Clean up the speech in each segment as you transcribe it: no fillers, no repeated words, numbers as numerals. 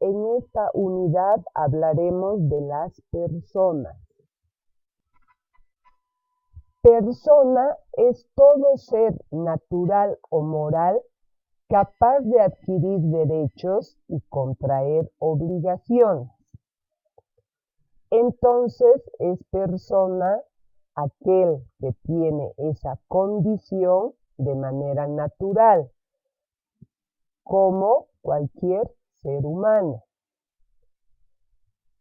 En esta unidad hablaremos de las personas. Persona es todo ser natural o moral capaz de adquirir derechos y contraer obligaciones. Entonces es persona aquel que tiene esa condición de manera natural, como cualquier ser humano.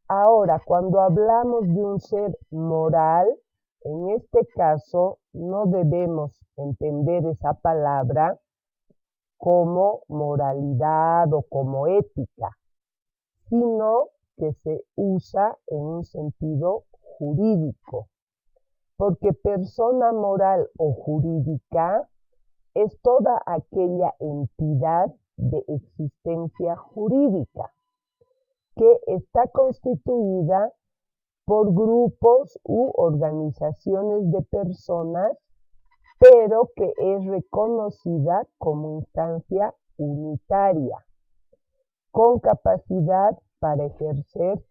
Ahora, cuando hablamos de un ser moral, en este caso no debemos entender esa palabra como moralidad o como ética, sino que se usa en un sentido jurídico, porque persona moral o jurídica es toda aquella entidad de existencia jurídica que está constituida por grupos u organizaciones de personas, pero que es reconocida como instancia unitaria, con capacidad para ejercer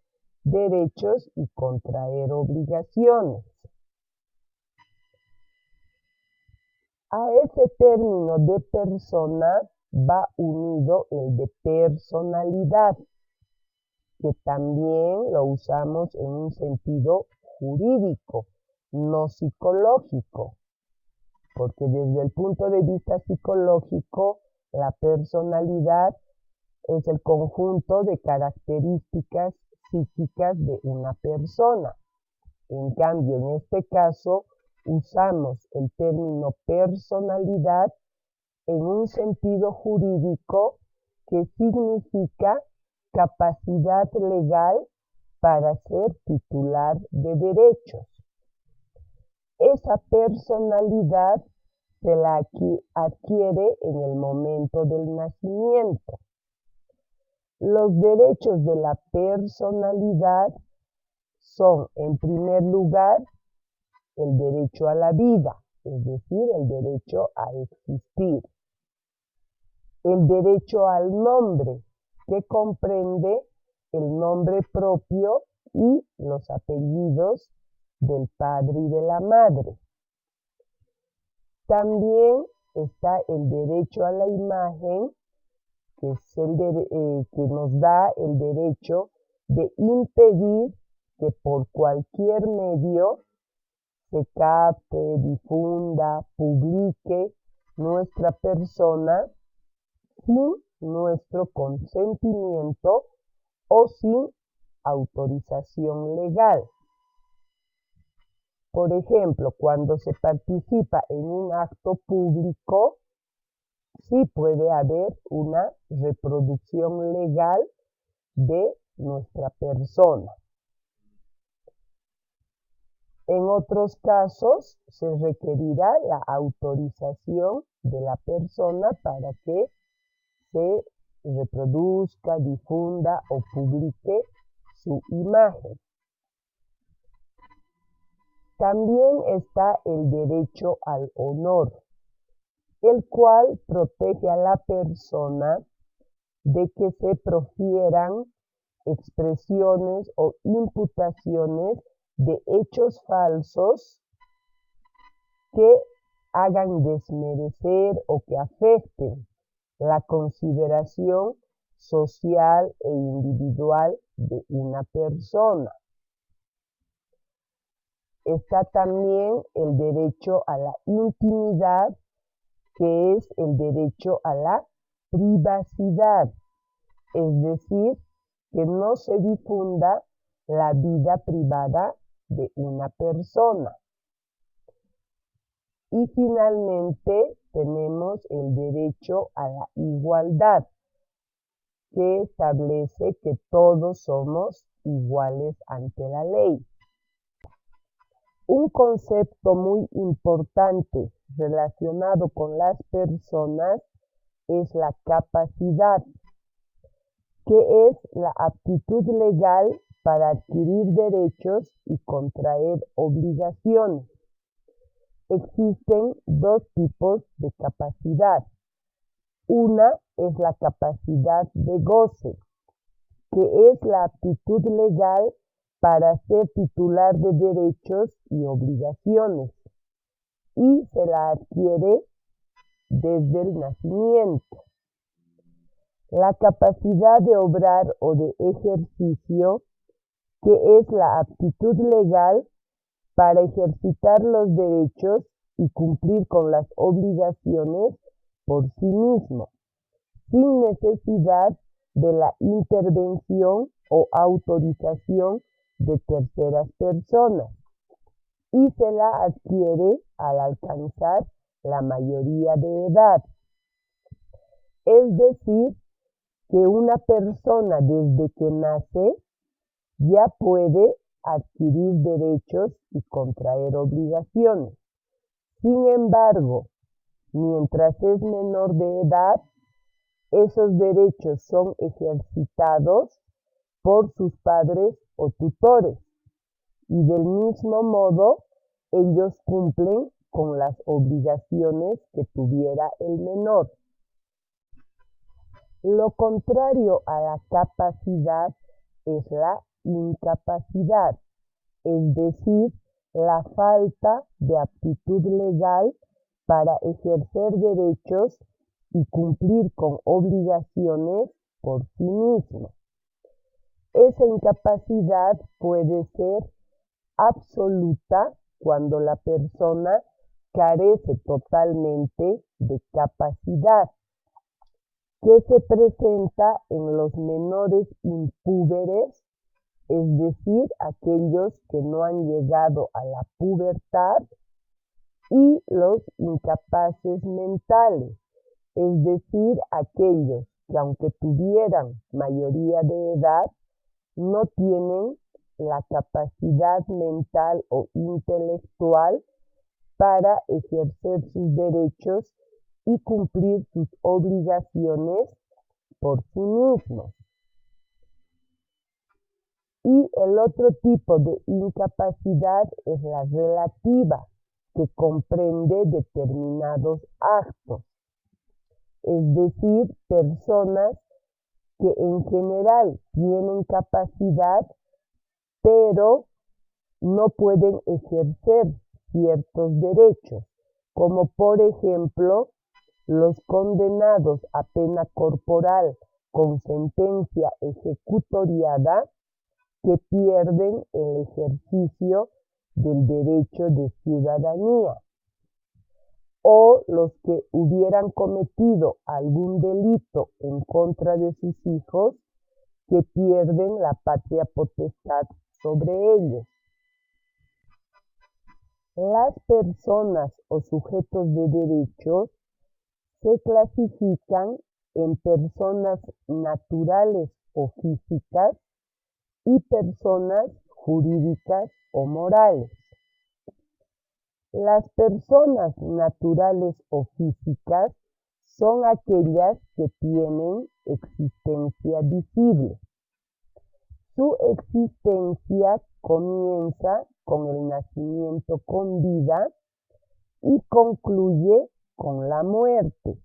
derechos y contraer obligaciones. A ese término de persona va unido el de personalidad, que también lo usamos en un sentido jurídico, no psicológico, porque desde el punto de vista psicológico, la personalidad es el conjunto de características psíquicas de una persona. En cambio, en este caso, usamos el término personalidad en un sentido jurídico que significa capacidad legal para ser titular de derechos. Esa personalidad se la adquiere en el momento del nacimiento. Los derechos de la personalidad son, en primer lugar, el derecho a la vida, es decir, el derecho a existir. El derecho al nombre, que comprende el nombre propio y los apellidos del padre y de la madre. También está el derecho a la imagen, que es que nos da el derecho de impedir que por cualquier medio se capte, difunda, publique nuestra persona sin nuestro consentimiento o sin autorización legal. Por ejemplo, cuando se participa en un acto público, sí puede haber una reproducción legal de nuestra persona. En otros casos, se requerirá la autorización de la persona para que se reproduzca, difunda o publique su imagen. También está el derecho al honor, el cual protege a la persona de que se profieran expresiones o imputaciones de hechos falsos que hagan desmerecer o que afecten la consideración social e individual de una persona. Está también el derecho a la intimidad, que es el derecho a la privacidad, es decir, que no se difunda la vida privada de una persona. Y finalmente tenemos el derecho a la igualdad, que establece que todos somos iguales ante la ley. Un concepto muy importante relacionado con las personas es la capacidad, que es la aptitud legal para adquirir derechos y contraer obligaciones. Existen dos tipos de capacidad. Una es la capacidad de goce, que es la aptitud legal para ser titular de derechos y obligaciones, y se la adquiere desde el nacimiento. La capacidad de obrar o de ejercicio, que es la aptitud legal para ejercitar los derechos y cumplir con las obligaciones por sí mismo, sin necesidad de la intervención o autorización de terceras personas, y se la adquiere al alcanzar la mayoría de edad. Es decir, que una persona desde que nace ya puede adquirir derechos y contraer obligaciones. Sin embargo, mientras es menor de edad, esos derechos son ejercitados por sus padres o tutores, y del mismo modo ellos cumplen con las obligaciones que tuviera el menor. Lo contrario a la capacidad es la incapacidad, es decir, la falta de aptitud legal para ejercer derechos y cumplir con obligaciones por sí mismo. Esa incapacidad puede ser absoluta cuando la persona carece totalmente de capacidad, que se presenta en los menores impúberes, es decir, aquellos que no han llegado a la pubertad, y los incapaces mentales, es decir, aquellos que aunque tuvieran mayoría de edad, no tienen la capacidad mental o intelectual para ejercer sus derechos y cumplir sus obligaciones por sí mismos. Y el otro tipo de incapacidad es la relativa, que comprende determinados actos, es decir, personas que en general tienen capacidad, pero no pueden ejercer ciertos derechos, como por ejemplo los condenados a pena corporal con sentencia ejecutoriada, que pierden el ejercicio del derecho de ciudadanía, o los que hubieran cometido algún delito en contra de sus hijos, que pierden la patria potestad sobre ellos. Las personas o sujetos de derechos se clasifican en personas naturales o físicas y personas jurídicas o morales. Las personas naturales o físicas son aquellas que tienen existencia visible. Su existencia comienza con el nacimiento con vida y concluye con la muerte.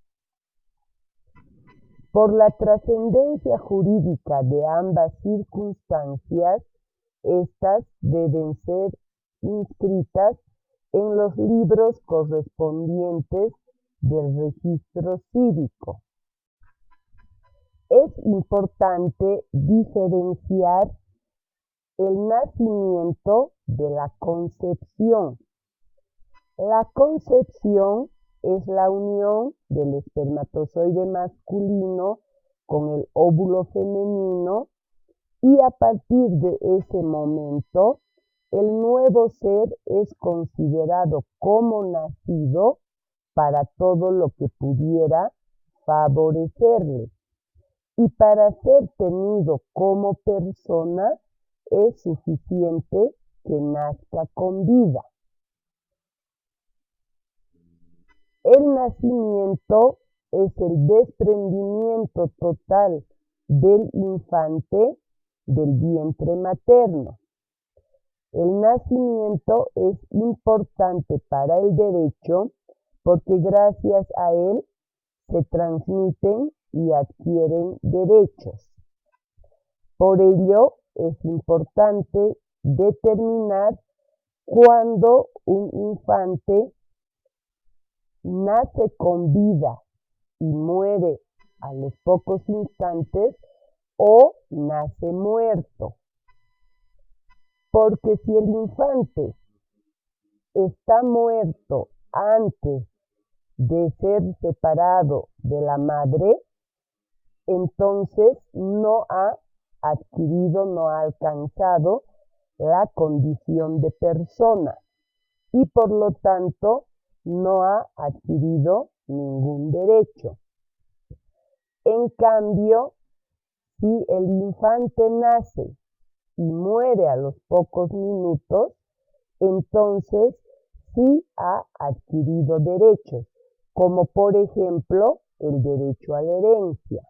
Por la trascendencia jurídica de ambas circunstancias, estas deben ser inscritas en los libros correspondientes del registro cívico. Es importante diferenciar el nacimiento de la concepción. La concepción es la unión del espermatozoide masculino con el óvulo femenino, y a partir de ese momento el nuevo ser es considerado como nacido para todo lo que pudiera favorecerle, y para ser tenido como persona es suficiente que nazca con vida. El nacimiento es el desprendimiento total del infante del vientre materno. El nacimiento es importante para el derecho porque gracias a él se transmiten y adquieren derechos. Por ello, es importante determinar cuándo un infante nace con vida y muere a los pocos instantes o nace muerto. Porque si el infante está muerto antes de ser separado de la madre, entonces no ha adquirido, no ha alcanzado la condición de persona y por lo tanto no ha adquirido ningún derecho. En cambio, si el infante nace y muere a los pocos minutos, entonces sí ha adquirido derechos, como por ejemplo el derecho a la herencia.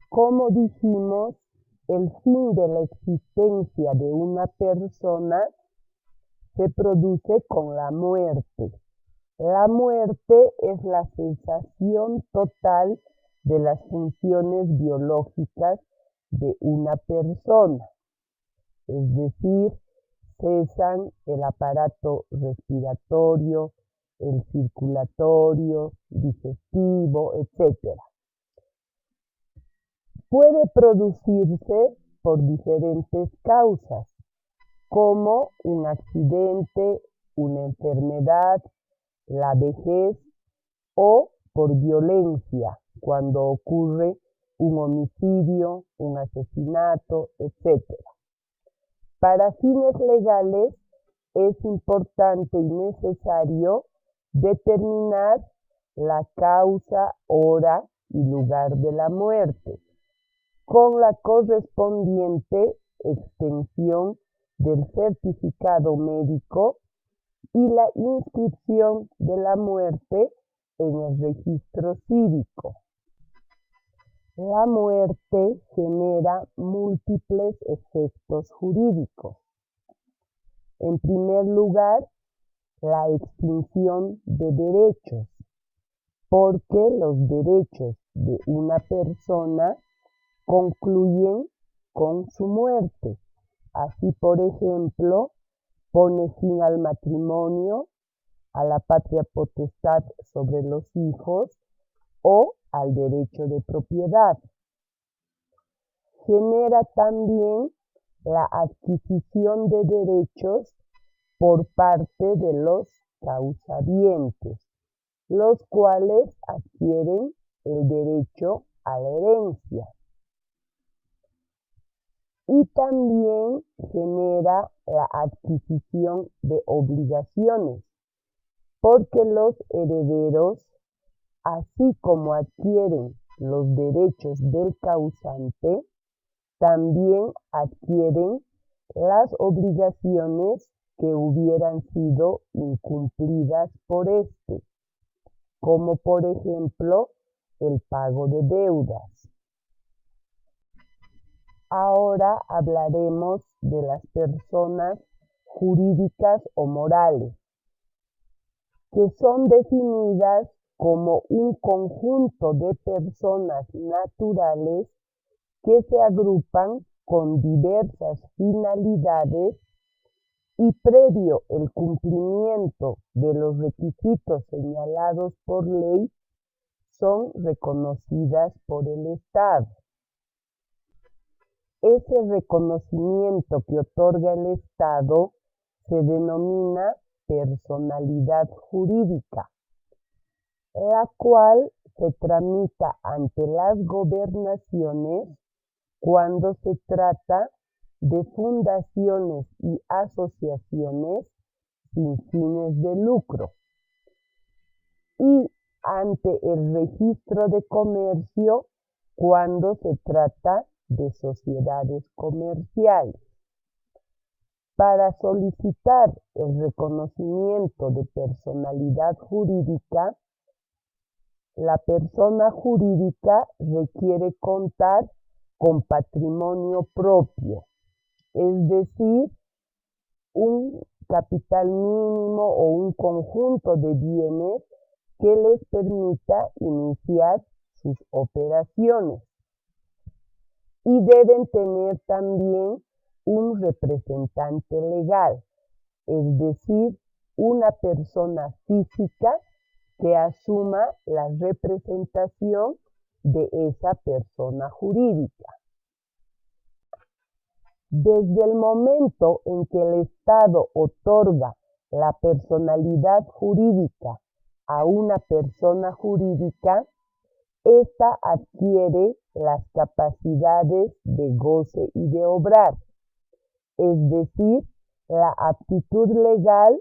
Como dijimos, el fin de la existencia de una persona se produce con la muerte. La muerte es la cesación total de las funciones biológicas de una persona, es decir, cesan el aparato respiratorio, el circulatorio, digestivo, etc. Puede producirse por diferentes causas, como un accidente, una enfermedad, la vejez o por violencia, cuando ocurre un homicidio, un asesinato, etc. Para fines legales es importante y necesario determinar la causa, hora y lugar de la muerte, con la correspondiente extensión del certificado médico y la inscripción de la muerte en el registro cívico. La muerte genera múltiples efectos jurídicos. En primer lugar, la extinción de derechos, porque los derechos de una persona concluyen con su muerte. Así, por ejemplo, pone fin al matrimonio, a la patria potestad sobre los hijos o al derecho de propiedad. Genera también la adquisición de derechos por parte de los causavientes, los cuales adquieren el derecho a la herencia. Y también genera la adquisición de obligaciones, porque los herederos, así como adquieren los derechos del causante, también adquieren las obligaciones que hubieran sido incumplidas por éste, como por ejemplo el pago de deudas. Ahora hablaremos de las personas jurídicas o morales, que son definidas como un conjunto de personas naturales que se agrupan con diversas finalidades y previo el cumplimiento de los requisitos señalados por ley, son reconocidas por el Estado. Ese reconocimiento que otorga el Estado se denomina personalidad jurídica, la cual se tramita ante las gobernaciones cuando se trata de fundaciones y asociaciones sin fines de lucro y ante el registro de comercio cuando se trata de sociedades comerciales. Para solicitar el reconocimiento de personalidad jurídica, la persona jurídica requiere contar con patrimonio propio, es decir, un capital mínimo o un conjunto de bienes que les permita iniciar sus operaciones. y deben tener también un representante legal, es decir, una persona física que asuma la representación de esa persona jurídica. Desde el momento en que el Estado otorga la personalidad jurídica a una persona jurídica, ésta adquiere las capacidades de goce y de obrar, es decir, la aptitud legal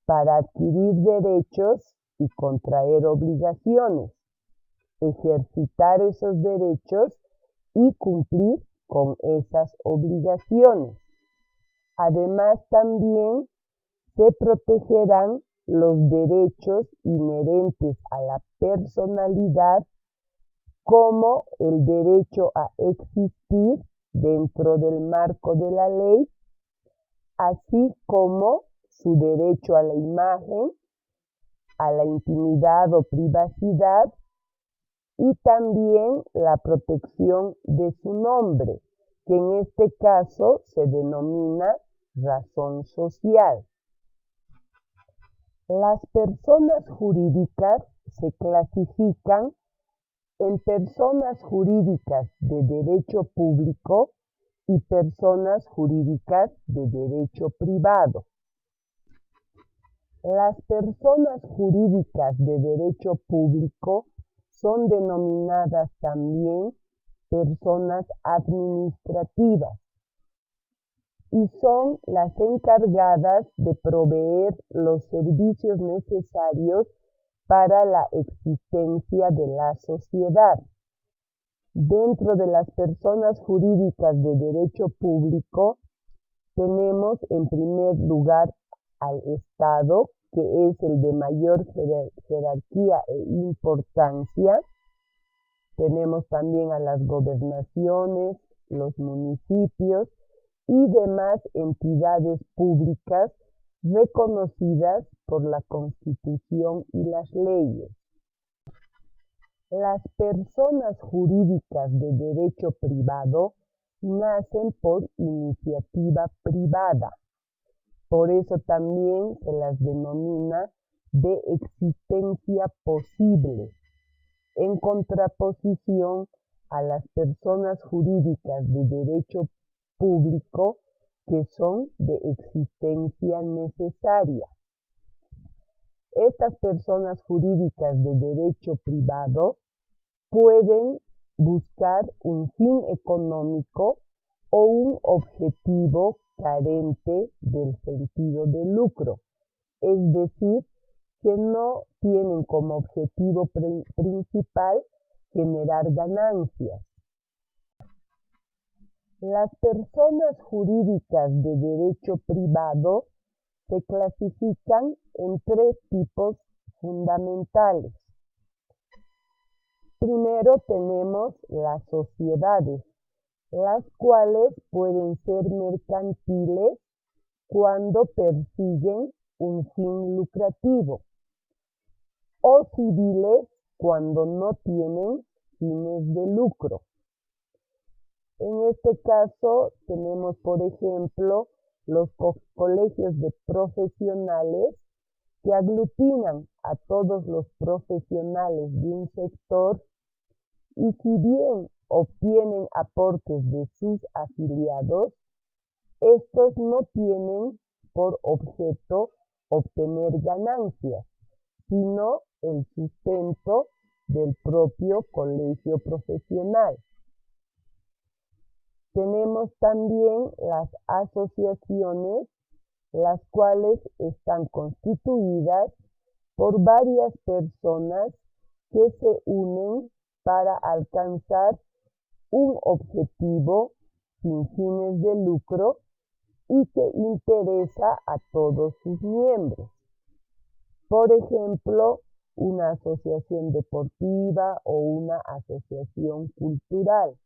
para adquirir derechos y contraer obligaciones, ejercitar esos derechos y cumplir con esas obligaciones. Además, también se protegerán los derechos inherentes a la personalidad, como el derecho a existir dentro del marco de la ley, así como su derecho a la imagen, a la intimidad o privacidad, y también la protección de su nombre, que en este caso se denomina razón social. Las personas jurídicas se clasifican en personas jurídicas de derecho público y personas jurídicas de derecho privado. Las personas jurídicas de derecho público son denominadas también personas administrativas y son las encargadas de proveer los servicios necesarios para la existencia de la sociedad. Dentro de las personas jurídicas de derecho público tenemos en primer lugar al Estado, que es el de mayor jerarquía e importancia. Tenemos también a las gobernaciones, los municipios y demás entidades públicas reconocidas por la Constitución y las leyes. Las personas jurídicas de derecho privado nacen por iniciativa privada. Por eso también se las denomina de existencia posible, en contraposición a las personas jurídicas de derecho público, que son de existencia necesaria. Estas personas jurídicas de derecho privado pueden buscar un fin económico o un objetivo carente del sentido de lucro, es decir, que no tienen como objetivo principal generar ganancias. Las personas jurídicas de derecho privado se clasifican en tres tipos fundamentales. Primero tenemos las sociedades, las cuales pueden ser mercantiles cuando persiguen un fin lucrativo, o civiles cuando no tienen fines de lucro. En este caso tenemos, por ejemplo, los colegios de profesionales, que aglutinan a todos los profesionales de un sector, y si bien obtienen aportes de sus afiliados, estos no tienen por objeto obtener ganancias, sino el sustento del propio colegio profesional. Tenemos también las asociaciones, las cuales están constituidas por varias personas que se unen para alcanzar un objetivo sin fines de lucro y que interesa a todos sus miembros. Por ejemplo, una asociación deportiva o una asociación cultural.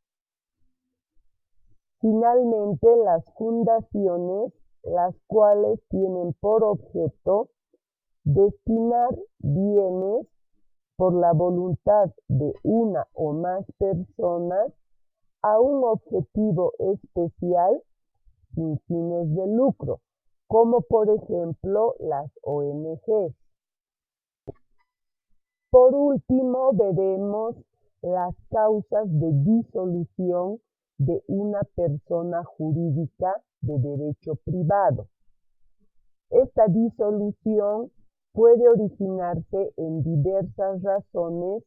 Finalmente, las fundaciones, las cuales tienen por objeto destinar bienes por la voluntad de una o más personas a un objetivo especial sin fines de lucro, como por ejemplo las ONGs. Por último, veremos las causas de disolución de una persona jurídica de derecho privado. Esta disolución puede originarse en diversas razones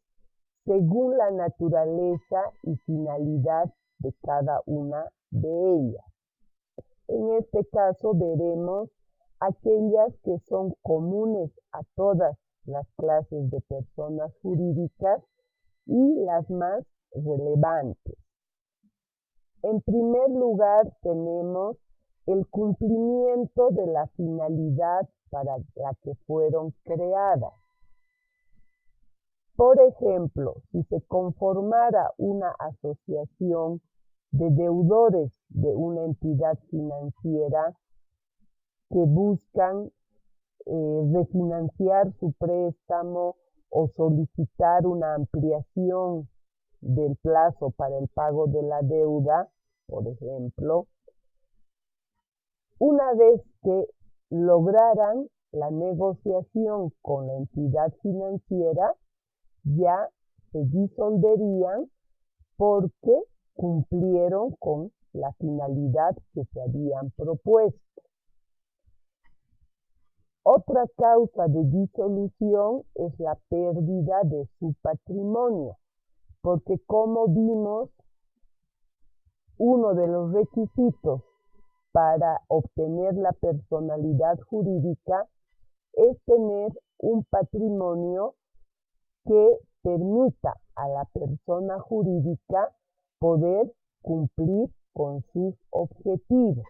según la naturaleza y finalidad de cada una de ellas. En este caso veremos aquellas que son comunes a todas las clases de personas jurídicas y las más relevantes. En primer lugar, tenemos el cumplimiento de la finalidad para la que fueron creadas. Por ejemplo, si se conformara una asociación de deudores de una entidad financiera que buscan refinanciar su préstamo o solicitar una ampliación del plazo para el pago de la deuda, por ejemplo, una vez que lograran la negociación con la entidad financiera, ya se disolverían porque cumplieron con la finalidad que se habían propuesto. Otra causa de disolución es la pérdida de su patrimonio, porque como vimos, uno de los requisitos para obtener la personalidad jurídica es tener un patrimonio que permita a la persona jurídica poder cumplir con sus objetivos.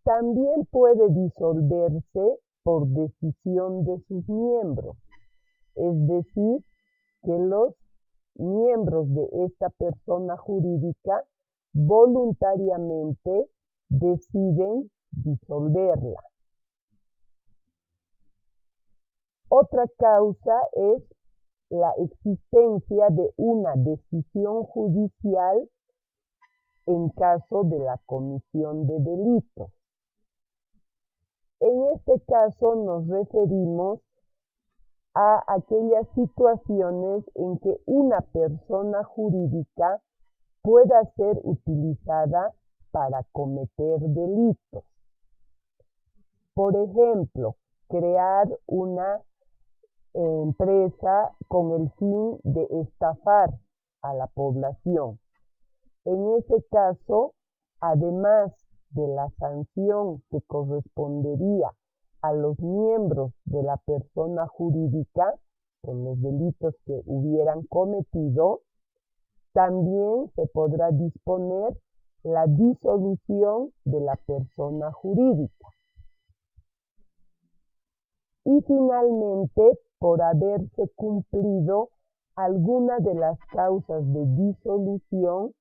También puede disolverse por decisión de sus miembros, es decir, que los miembros de esta persona jurídica voluntariamente deciden disolverla. Otra causa es la existencia de una decisión judicial en caso de la comisión de delitos. En este caso nos referimos a aquellas situaciones en que una persona jurídica pueda ser utilizada para cometer delitos. Por ejemplo, crear una empresa con el fin de estafar a la población. En ese caso, además de la sanción que correspondería a los miembros de la persona jurídica con los delitos que hubieran cometido, también se podrá disponer la disolución de la persona jurídica. Y finalmente, por haberse cumplido alguna de las causas de disolución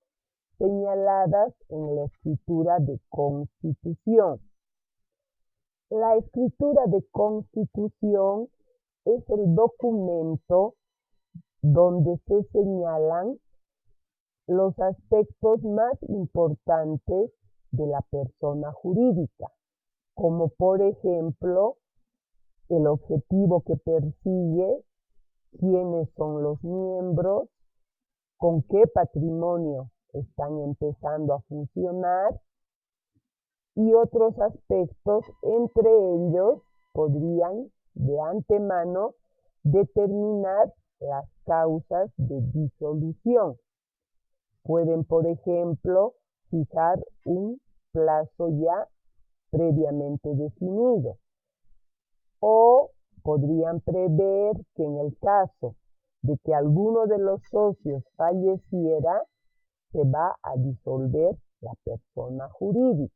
señaladas en la escritura de constitución. La escritura de constitución es el documento donde se señalan los aspectos más importantes de la persona jurídica, como por ejemplo el objetivo que persigue, quiénes son los miembros, con qué patrimonio están empezando a funcionar y otros aspectos, entre ellos podrían de antemano determinar las causas de disolución. Pueden, por ejemplo, fijar un plazo ya previamente definido o podrían prever que en el caso de que alguno de los socios falleciera, se va a disolver la persona jurídica.